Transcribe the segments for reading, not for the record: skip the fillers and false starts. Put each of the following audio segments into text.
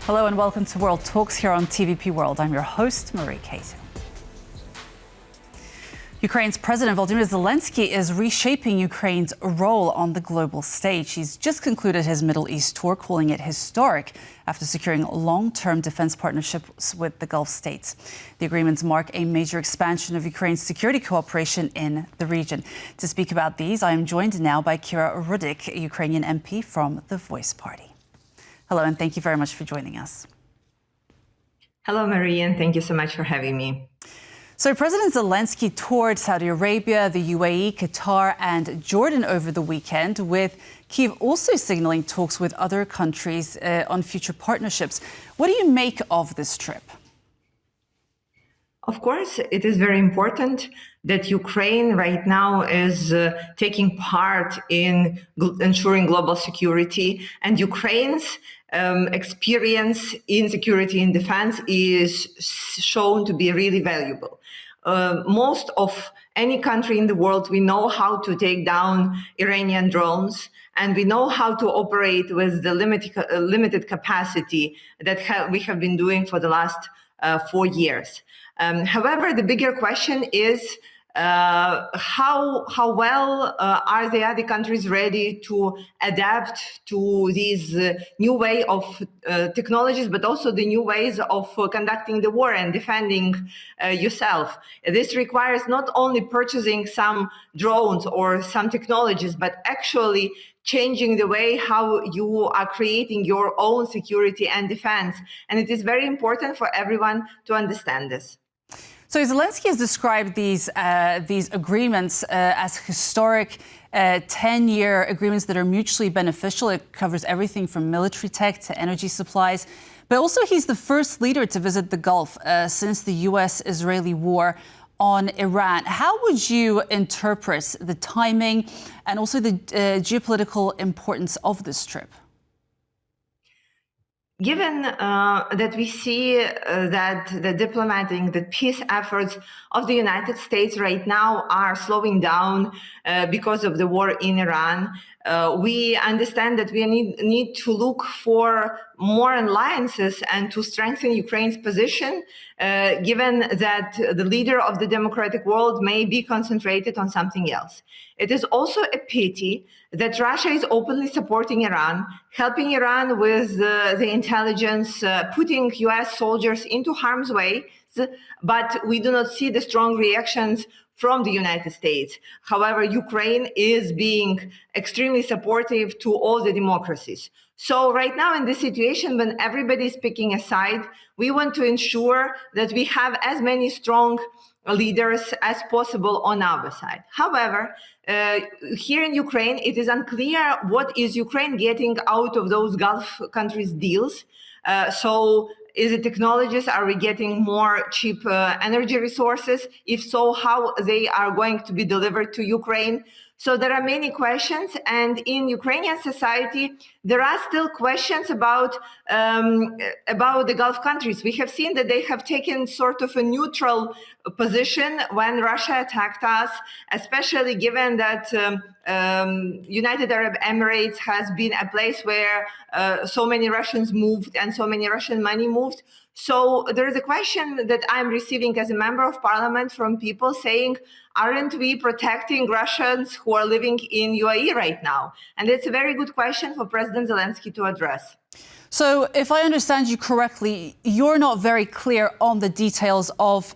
Hello and welcome to World Talks here on TVP World. I'm your host, Marie Cato. Ukraine's President Volodymyr Zelenskyy is reshaping Ukraine's role on the global stage. He's just concluded his Middle East tour, calling it historic after securing long-term defense partnerships with the Gulf states. The agreements mark a major expansion of Ukraine's security cooperation in the region. To speak about these, I am joined now by Kyra Rudyk, a Ukrainian MP from the Voice Party. Hello, and thank you very much for joining us. Hello, Marie, and thank you so much for having me. So President Zelenskyy toured Saudi Arabia, the UAE, Qatar and Jordan over the weekend, with Kyiv also signaling talks with other countries on future partnerships. What do you make of this trip? Of course, it is very important that Ukraine right now is taking part in ensuring global security, and Ukraine's experience in security and defense is shown to be really valuable. Most of any country in the world, we know how to take down Iranian drones, and we know how to operate with the limited capacity that we have been doing for the last 4 years. However, the bigger question is how well are the other countries ready to adapt to these new way of technologies, but also the new ways of conducting the war and defending yourself. This requires not only purchasing some drones or some technologies, but actually changing the way how you are creating your own security and defense. And it is very important for everyone to understand this. So Zelenskyy has described these agreements as historic 10-year agreements that are mutually beneficial. It covers everything from military tech to energy supplies. But also he's the first leader to visit the Gulf since the U.S.-Israeli war on Iran. How would you interpret the timing and also the geopolitical importance of this trip? Given that we see that the peace efforts of the United States right now are slowing down because of the war in Iran, we understand that we need to look for more alliances and to strengthen Ukraine's position, given that the leader of the democratic world may be concentrated on something else. It is also a pity that Russia is openly supporting Iran, helping Iran with the intelligence, putting US soldiers into harm's way, but we do not see the strong reactions from the United States. However, Ukraine is being extremely supportive to all the democracies. So right now in this situation, when everybody is picking a side, we want to ensure that we have as many strong leaders as possible on our side. However, here in Ukraine, it is unclear what is Ukraine getting out of those Gulf countries' deals. So is it technologies? Are we getting more cheap energy resources? If so, how they are going to be delivered to Ukraine? So there are many questions, and in Ukrainian society, there are still questions about the Gulf countries. We have seen that they have taken sort of a neutral position when Russia attacked us, especially given that United Arab Emirates has been a place where so many Russians moved and so many Russian money moved. So there is a question that I'm receiving as a member of parliament from people saying, aren't we protecting Russians who are living in UAE right now? And it's a very good question for President Zelenskyy to address. So if I understand you correctly, you're not very clear on the details of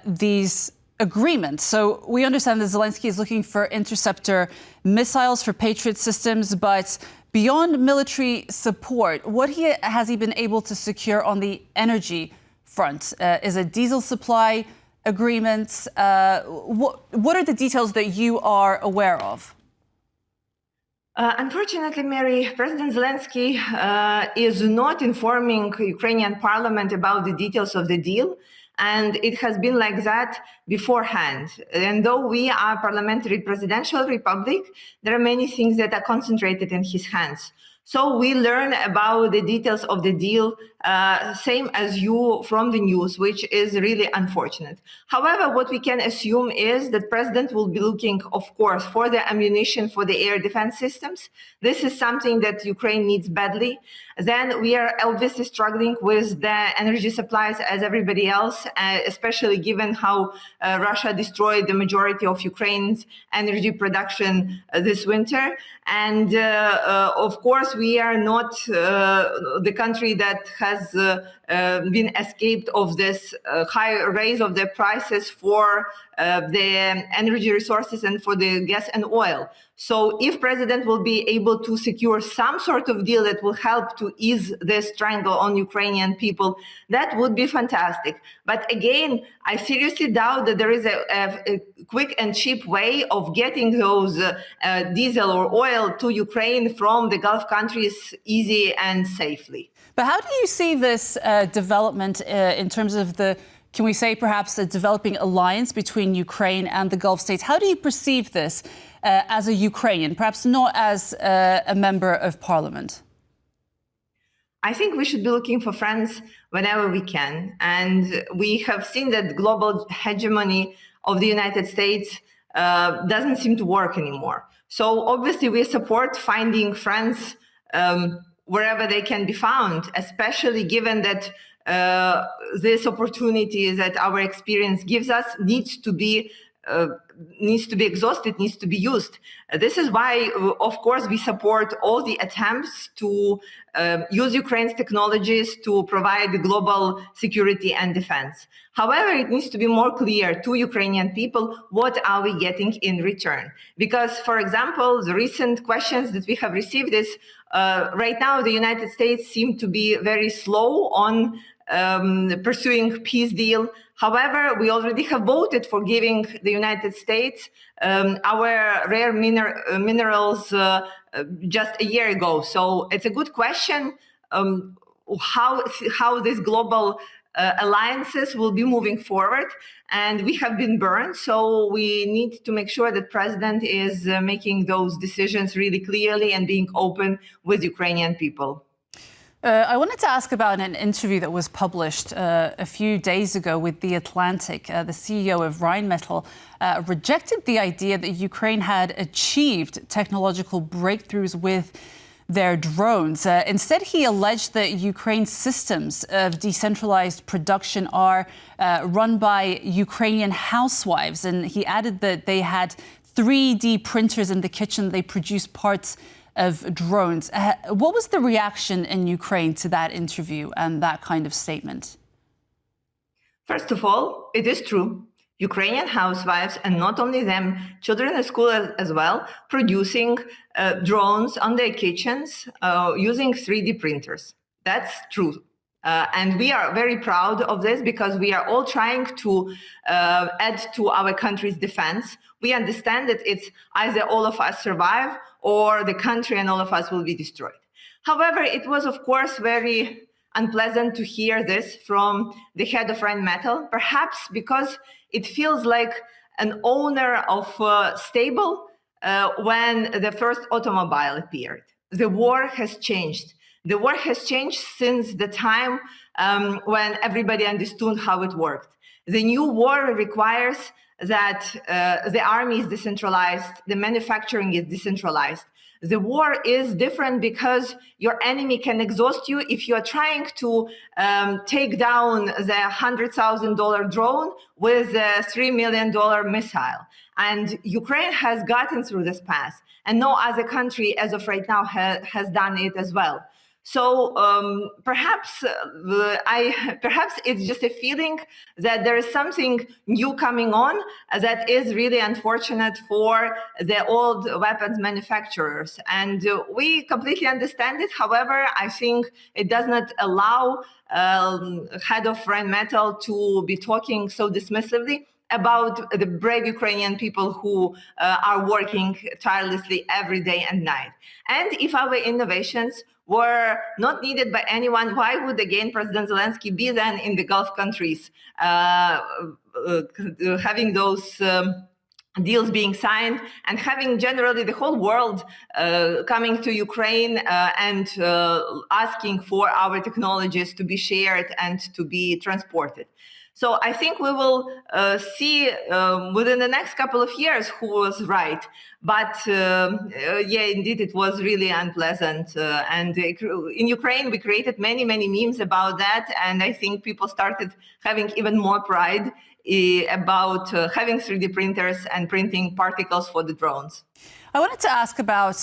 these agreements. So we understand that Zelenskyy is looking for interceptor missiles for Patriot systems, but beyond military support, what has he been able to secure on the energy front? Is it diesel supply agreements? What are the details that you are aware of? Unfortunately, Mary, President Zelenskyy is not informing Ukrainian parliament about the details of the deal. And it has been like that beforehand. And though we are a parliamentary presidential republic, there are many things that are concentrated in his hands. So we learn about the details of the deal, same as you from the news, which is really unfortunate. However, what we can assume is that President will be looking, of course, for the ammunition for the air defense systems. This is something that Ukraine needs badly. then we are obviously struggling with the energy supplies as everybody else, especially given how Russia destroyed the majority of Ukraine's energy production this winter. And of course, we are not the country that has been escaped of this high raise of the prices for the energy resources and for the gas and oil. So if President will be able to secure some sort of deal that will help to ease this triangle on Ukrainian people, that would be fantastic. But again, I seriously doubt that there is a quick and cheap way of getting those diesel or oil to Ukraine from the Gulf countries easy and safely. But how do you see this development in terms of can we say perhaps a developing alliance between Ukraine and the Gulf states? How do you perceive this as a Ukrainian, perhaps not as a member of parliament? I think we should be looking for friends whenever we can. And we have seen that global hegemony of the United States doesn't seem to work anymore. So obviously we support finding friends wherever they can be found, especially given that this opportunity that our experience gives us needs to be exhausted, needs to be used. This is why, of course, we support all the attempts to use Ukraine's technologies to provide global security and defense. However, it needs to be more clear to Ukrainian people what are we getting in return. Because, for example, the recent questions that we have received is right now the United States seem to be very slow on pursuing peace deal. However, we already have voted for giving the United States our rare minerals just a year ago. So it's a good question how these global alliances will be moving forward. And we have been burned, so we need to make sure that President is making those decisions really clearly and being open with Ukrainian people. I wanted to ask about an interview that was published a few days ago with The Atlantic. The CEO of Rheinmetall rejected the idea that Ukraine had achieved technological breakthroughs with their drones. Instead, he alleged that Ukraine's systems of decentralized production are run by Ukrainian housewives. And he added that they had 3D printers in the kitchen. They produced parts of drones. What was the reaction in Ukraine to that interview and that kind of statement? First of all, it is true. Ukrainian housewives, and not only them, children at school as well, producing drones on their kitchens using 3D printers. That's true. And we are very proud of this because we are all trying to add to our country's defense. We understand that it's either all of us survive or the country and all of us will be destroyed. However, it was, of course, very unpleasant to hear this from the head of Rheinmetall, perhaps because it feels like an owner of a stable when the first automobile appeared. The war has changed. The war has changed since the time when everybody understood how it worked. The new war requires that the army is decentralized, the manufacturing is decentralized. The war is different because your enemy can exhaust you if you are trying to take down the $100,000 drone with a $3 million missile. And Ukraine has gotten through this path, and no other country as of right now has done it as well. So perhaps it's just a feeling that there is something new coming on that is really unfortunate for the old weapons manufacturers. And we completely understand it. However, I think it does not allow head of Rheinmetall to be talking so dismissively about the brave Ukrainian people who are working tirelessly every day and night. And if our innovations were not needed by anyone, why would, again, President Zelenskyy be then in the Gulf countries, having those deals being signed and having generally the whole world coming to Ukraine and asking for our technologies to be shared and to be transported? So I think we will see within the next couple of years who was right. But yeah, indeed, it was really unpleasant. And in Ukraine, we created many, many memes about that. And I think people started having even more pride about having 3D printers and printing particles for the drones. I wanted to ask about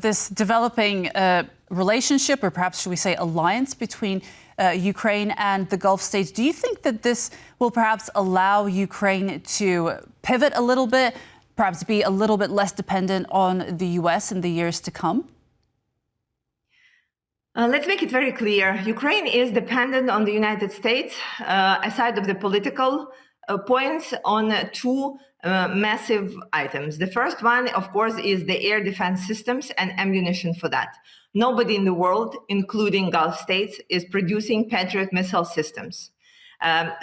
this developing relationship, or perhaps should we say alliance, between Ukraine and the Gulf states. Do you think that this will perhaps allow Ukraine to pivot a little bit, perhaps be a little bit less dependent on the US in the years to come? Let's make it very clear. Ukraine is dependent on the United States, aside of the political points, on two massive items. The first one, of course, is the air defense systems and ammunition for that. Nobody in the world, including Gulf states, is producing Patriot missile systems.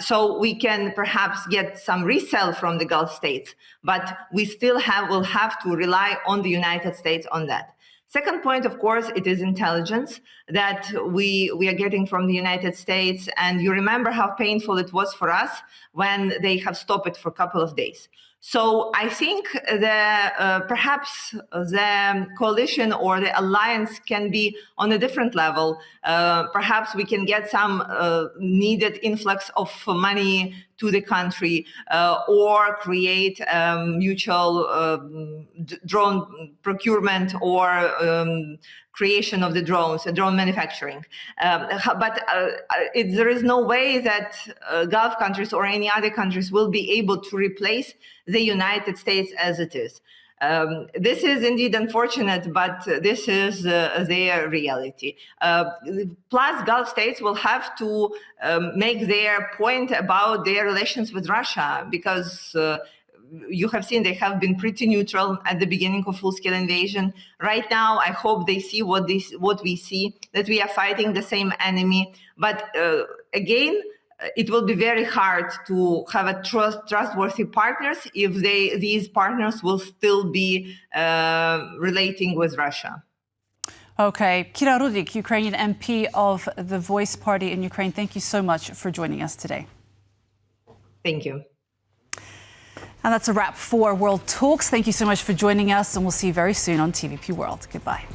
So we can perhaps get some resale from the Gulf states, but we still will have to rely on the United States on that. Second point, of course, it is intelligence that we are getting from the United States. And you remember how painful it was for us when they have stopped it for a couple of days. So I think perhaps the coalition or the alliance can be on a different level. Perhaps we can get some needed influx of money to the country, or create mutual drone procurement or creation of the drones, drone manufacturing. But there is no way that Gulf countries or any other countries will be able to replace the United States as it is. This is indeed unfortunate, but this is their reality. Plus, Gulf states will have to make their point about their relations with Russia, because you have seen they have been pretty neutral at the beginning of full-scale invasion. Right now, I hope they see what we see, that we are fighting the same enemy. But again, it will be very hard to have a trustworthy partners if these partners will still be relating with Russia. Okay. Kyra Rudyk, Ukrainian MP of the Voice Party in Ukraine, thank you so much for joining us today. Thank you. And that's a wrap for World Talks. Thank you so much for joining us, and we'll see you very soon on TVP World. Goodbye.